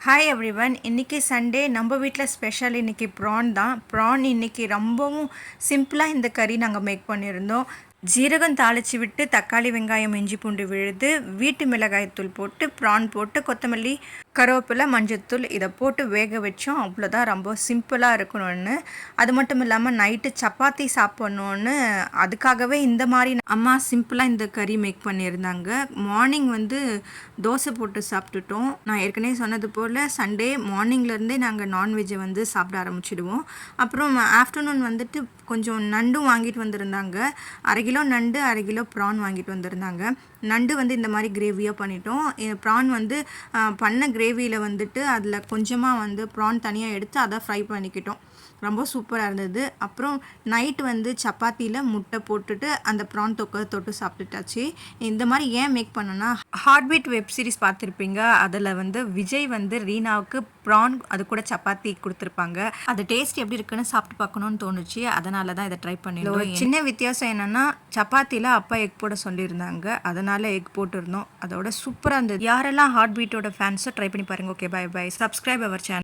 Hi everyone. இன்றைக்கி Sunday நம்ம வீட்டில் ஸ்பெஷல் இன்றைக்கி ப்ரான் தான். ப்ரான் இன்றைக்கி ரொம்பவும் சிம்பிளாக இந்த கறி நாங்கள் மேக் பண்ணியிருந்தோம். ஜீரகம் தாளித்து விட்டு தக்காளி வெங்காயம் இஞ்சி பூண்டு விழுது வீட்டு மிளகாய்த்தூள் போட்டு ப்ரான் போட்டு கொத்தமல்லி கருவேப்பிலை மஞ்சத்தூள் இதை போட்டு வேக வச்சோம். அவ்வளோதான், ரொம்ப சிம்பிளாக இருக்கணும்னு. அது மட்டும் இல்லாமல் நைட்டு சப்பாத்தி சாப்பிட்ணுன்னு அதுக்காகவே இந்த மாதிரி அம்மா சிம்பிளாக இந்த கறி மேக் பண்ணியிருந்தாங்க. மார்னிங் தோசை போட்டு சாப்பிட்டுட்டோம். நான் ஏற்கனவே சொன்னது போல் சண்டே மார்னிங்லேருந்தே நாங்கள் நான்வெஜ்ஜை சாப்பிட ஆரம்பிச்சிடுவோம். அப்புறம் ஆஃப்டர்நூன் கொஞ்சம் நண்டும் வாங்கிட்டு வந்திருந்தாங்க. 1/2 கிலோ நண்டு 1/2 கிலோ ப்ரான் வாங்கிட்டு வந்திருந்தாங்க. நண்டு இந்த மாதிரி கிரேவியாக பண்ணிட்டோம். ப்ரான் பண்ண கிரேவியில் அதில் கொஞ்சமாக ப்ரான் தனியாக எடுத்து அதை ஃப்ரை பண்ணிக்கிட்டோம். ரொம்ப சூப்பராக இருந்தது. அப்புறம் நைட்டு சப்பாத்தியில் முட்டை போட்டுட்டு அந்த ப்ரான் தொட்டு சாப்பிட்டுட்டாச்சு. இந்த மாதிரி ஏன் மேக் பண்ணோன்னா, ஹார்ட்பீட் வெப் சீரிஸ் பார்த்துருப்பீங்க. அதில் விஜய் ரீனாவுக்கு ப்ரான் அது கூட சப்பாத்தி கொடுத்துருப்பாங்க. அது டேஸ்ட் எப்படி இருக்குன்னு சாப்பிட்டு பார்க்கணுன்னு தோணுச்சு. அதனால தான் இதை ட்ரை பண்ணிடுவோம். சின்ன வித்தியாசம் என்னென்னா, சப்பாத்தியில் அப்பா எக் போட சொல்லியிருந்தாங்க, அதனால் எக் போட்டிருந்தோம். அதோட சூப்பராக இருந்தது. யாரெல்லாம் ஹார்ட் பீட்டோட ஃபேன்ஸோ ட்ரை பண்ணி பாருங்கள். Okay, bye bye. Subscribe our channel.